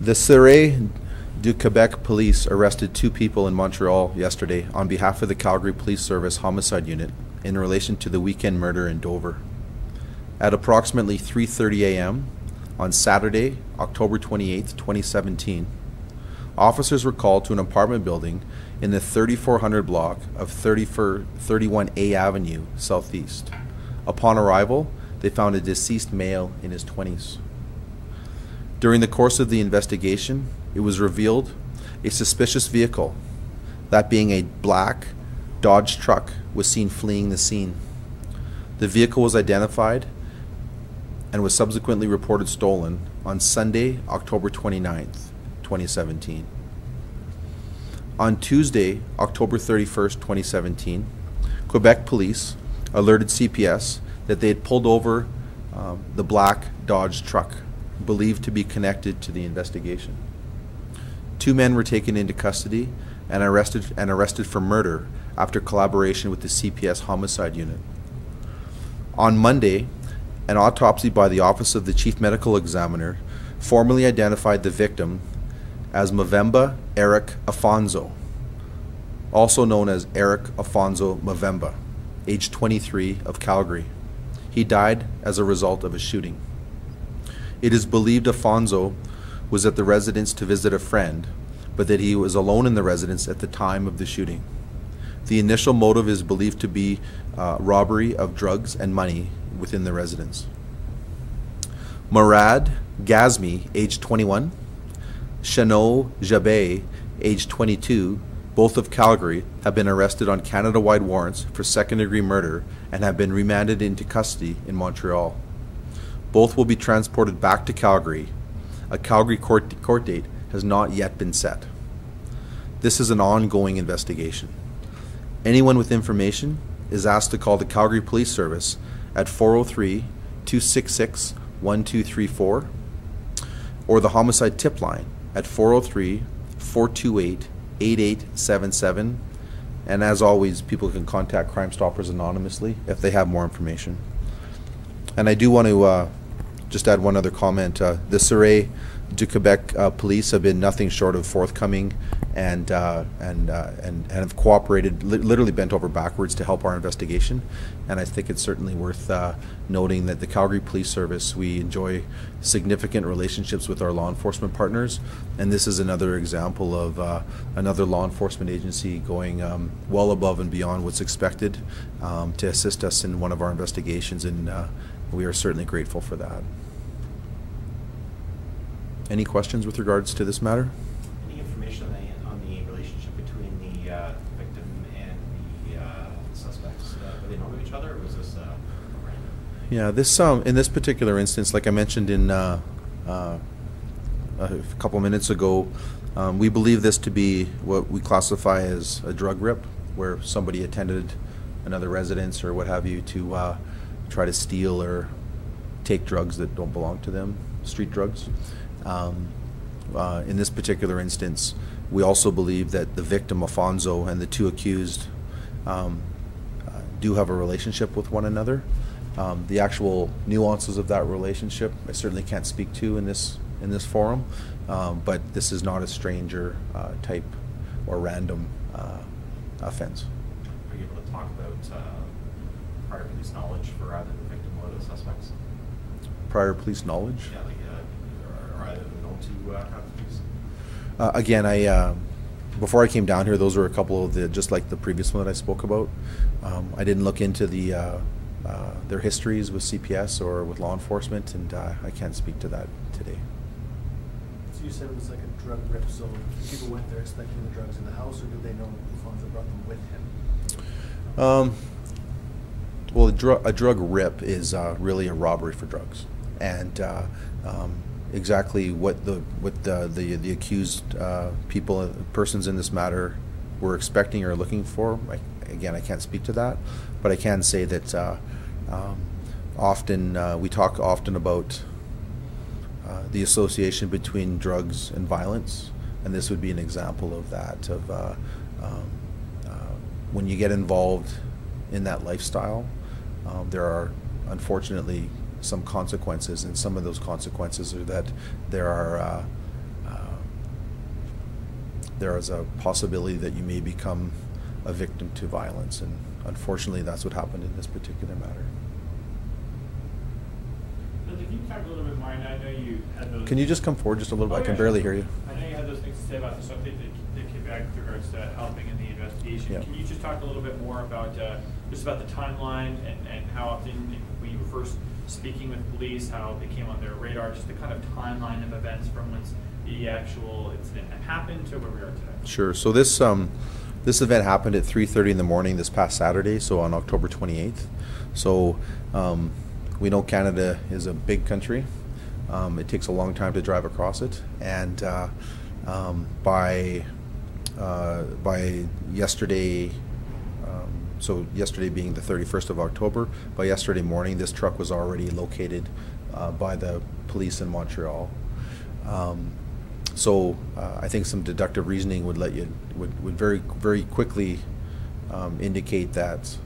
The Surete du Quebec police arrested 2 people in Montreal yesterday on behalf of the Calgary Police Service Homicide Unit in relation to the weekend murder in Dover. At approximately 3:30 a.m. on Saturday, October 28, 2017, officers were called to an apartment building in the 3400 block of 31A Avenue Southeast. Upon arrival, they found a deceased male in his 20s. During the course of the investigation, it was revealed a suspicious vehicle, that being a black Dodge truck, was seen fleeing the scene. The vehicle was identified and was subsequently reported stolen on Sunday, October 29th, 2017. On Tuesday, October 31st, 2017, Quebec police alerted CPS that they had pulled over the black Dodge truck, believed to be connected to the investigation. 2 men were taken into custody and arrested for murder after collaboration with the CPS Homicide Unit. On Monday, an autopsy by the Office of the Chief Medical Examiner formally identified the victim as Mavemba Eric Afonso, also known as Eric Afonso Mavemba, age 23, of Calgary. He died as a result of a shooting. It is believed Afonso was at the residence to visit a friend, but that he was alone in the residence at the time of the shooting. The initial motive is believed to be robbery of drugs and money within the residence. Murad Gazmi, age 21, Shano Jabay, age 22, both of Calgary, have been arrested on Canada-wide warrants for second-degree murder and have been remanded into custody in Montreal. Both will be transported back to Calgary. A Calgary court date has not yet been set. This is an ongoing investigation. Anyone with information is asked to call the Calgary Police Service at 403-266-1234 or the homicide tip line at 403-428-8877. And as always, people can contact Crime Stoppers anonymously if they have more information. And I do want to just add one other comment. The Surete du Quebec police have been nothing short of forthcoming and have cooperated, literally bent over backwards to help our investigation. And I think it's certainly worth noting that the Calgary Police Service, we enjoy significant relationships with our law enforcement partners, and this is another example of another law enforcement agency going well above and beyond what's expected to assist us in one of our investigations, and we are certainly grateful for that. Any questions with regards to this matter? Any information on the relationship between the victim and the suspects? Do they know each other, or was this random? Yeah, this in this particular instance, like I mentioned in a couple minutes ago, we believe this to be what we classify as a drug rip, where somebody attended another residence or what have you to try to steal or take drugs that don't belong to them, street drugs. In this particular instance, we also believe that the victim, Afonso, and the 2 accused do have a relationship with one another. The actual nuances of that relationship I certainly can't speak to in this forum, but this is not a stranger type or random offense. Are you able to talk about prior police knowledge for either the victim or the suspects? Prior police knowledge? Yeah, like are either of them known to have police? Again, before I came down here, those were a couple of the, just like the previous one that I spoke about. I didn't look into their histories with CPS or with law enforcement, and I can't speak to that today. So you said it was like a drug rip, so people went there expecting the drugs in the house, or did they know Afonso brought them with him? Well, a drug rip is really a robbery for drugs, and exactly what the accused persons in this matter were expecting or looking for, again, I can't speak to that, but I can say that often we talk often about the association between drugs and violence, and this would be an example of that. Of when you get involved in that lifestyle, there are unfortunately some consequences, and some of those consequences are that there are there is a possibility that you may become a victim to violence, and unfortunately that's what happened in this particular matter. Can you talk a little bit more? I know you had those... Can you just come forward just a little bit? Oh, I can yeah, barely sure. hear you. I know you had those things to say about the update to Quebec with regards to helping in the investigation. Yeah. Can you just talk a little bit more about just about the timeline and how often when you were first speaking with police, how they came on their radar, just the kind of timeline of events from when the actual incident happened to where we are today? Sure. So this event happened at 3:30 in the morning this past Saturday, so on October 28th. So we know Canada is a big country. It takes a long time to drive across it, and by yesterday, so yesterday being the 31st of October, by yesterday morning this truck was already located by the police in Montreal. So I think some deductive reasoning would very quickly indicate that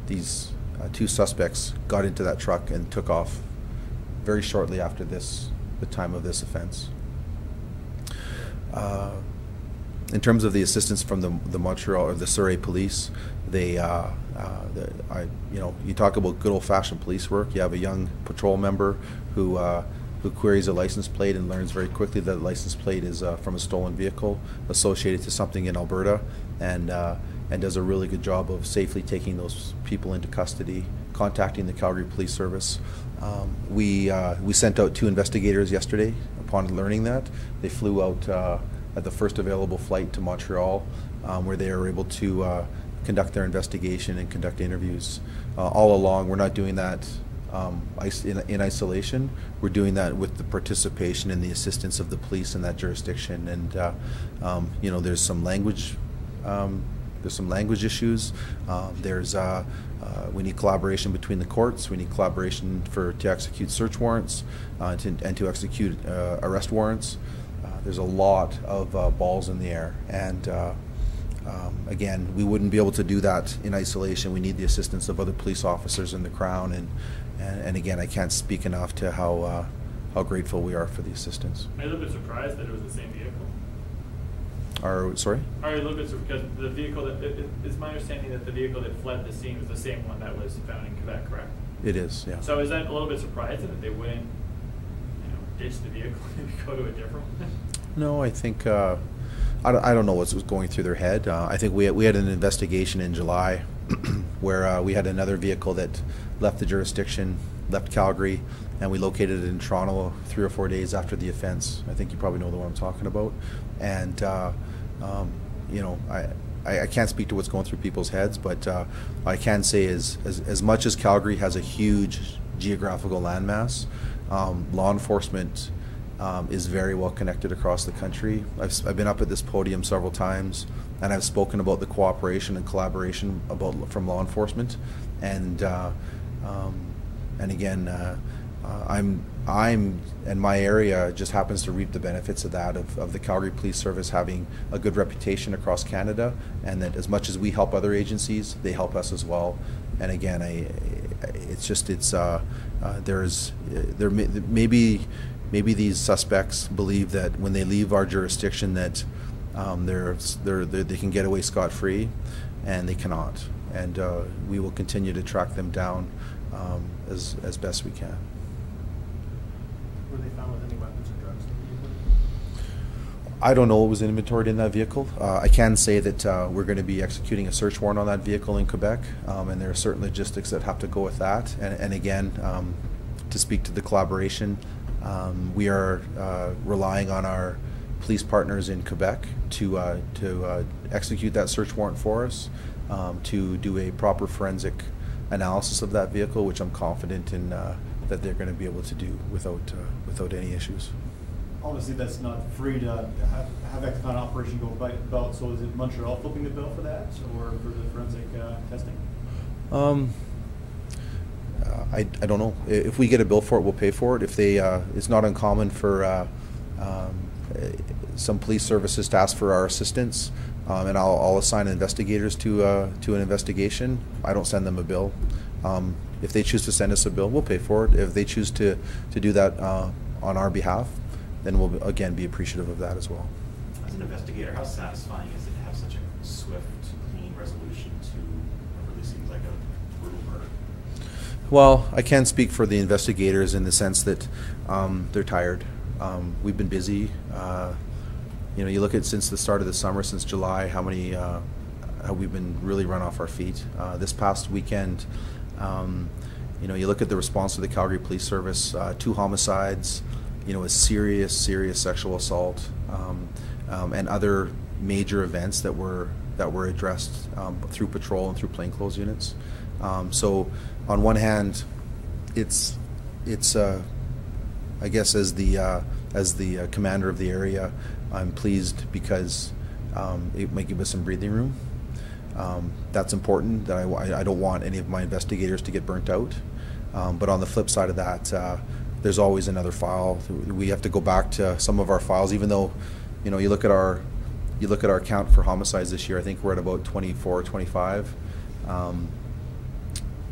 these two suspects got into that truck and took off very shortly after the time of this offense. In terms of the assistance from the Montreal or the Surete police, you talk about good old-fashioned police work. You have a young patrol member who queries a license plate and learns very quickly that the license plate is from a stolen vehicle associated to something in Alberta, and does a really good job of safely taking those people into custody, contacting the Calgary Police Service. We sent out 2 investigators yesterday. Upon learning that, they flew out at the first available flight to Montreal, where they were able to conduct their investigation and conduct interviews. All along, we're not doing that in isolation. We're doing that with the participation and the assistance of the police in that jurisdiction. And there's some language issues. We need collaboration between the courts. We need collaboration to execute search warrants and to execute arrest warrants. There's a lot of balls in the air, and again, we wouldn't be able to do that in isolation. We need the assistance of other police officers in the Crown, and again, I can't speak enough to how grateful we are for the assistance. I'm a little bit surprised that it was the same vehicle. Sorry? Are you a little bit surprised because the vehicle it's my understanding that the vehicle that fled the scene was the same one that was found in Quebec, correct? It is, yeah. So is that a little bit surprising that they wouldn't, ditch the vehicle and go to a different one? No, I think I don't know what was going through their head. I think we had an investigation in July where we had another vehicle that left the jurisdiction, left Calgary, and we located it in Toronto 3 or 4 days after the offense. I think you probably know the one I'm talking about. And I can't speak to what's going through people's heads, but I can say as much as Calgary has a huge geographical landmass, law enforcement is very well connected across the country. I've been up at this podium several times, and I've spoken about the cooperation and collaboration from law enforcement, and again, and my area just happens to reap the benefits of that, of the Calgary Police Service having a good reputation across Canada, and that as much as we help other agencies, they help us as well. And again, maybe these suspects believe that when they leave our jurisdiction that they can get away scot-free, and they cannot. And we will continue to track them down as best we can. Were they found with any weapons or drugs in the vehicle? I don't know what was inventoried in that vehicle. I can say that we're going to be executing a search warrant on that vehicle in Quebec, and there are certain logistics that have to go with that. And again, to speak to the collaboration, we are relying on our police partners in Quebec to execute that search warrant for us, to do a proper forensic analysis of that vehicle, which I'm confident in that they're going to be able to do without any issues. Obviously, that's not free to have that kind of operation go about. So is it Montreal flipping the bill for that, or for the forensic testing? I don't know. If we get a bill for it, we'll pay for it. If they, it's not uncommon for some police services to ask for our assistance, and I'll assign investigators to an investigation. I don't send them a bill. If they choose to send us a bill, we'll pay for it. If they choose to do that on our behalf, then we'll again be appreciative of that as well. As an investigator, how satisfying is it to have such a swift, clean resolution to what really seems like a brutal murder? Well, I can't speak for the investigators in the sense that they're tired. We've been busy. You look at since the start of the summer, since July, how we've been really run off our feet. This past weekend, you look at the response to the Calgary Police Service, 2 homicides, a serious sexual assault, and other major events that were addressed through patrol and through plainclothes units. So, on one hand, it's I guess as the commander of the area, I'm pleased because it might give us some breathing room. That's important. That I don't want any of my investigators to get burnt out. But on the flip side of that, there's always another file. We have to go back to some of our files, even though, you look at our count for homicides this year. I think we're at about 24, 25.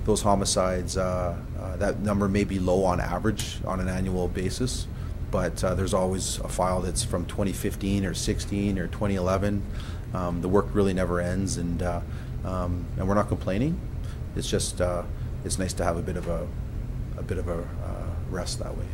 Those homicides, that number may be low on average on an annual basis, but there's always a file that's from 2015 or 16 or 2011. The work really never ends, and we're not complaining. It's just it's nice to have a bit of a rest that way.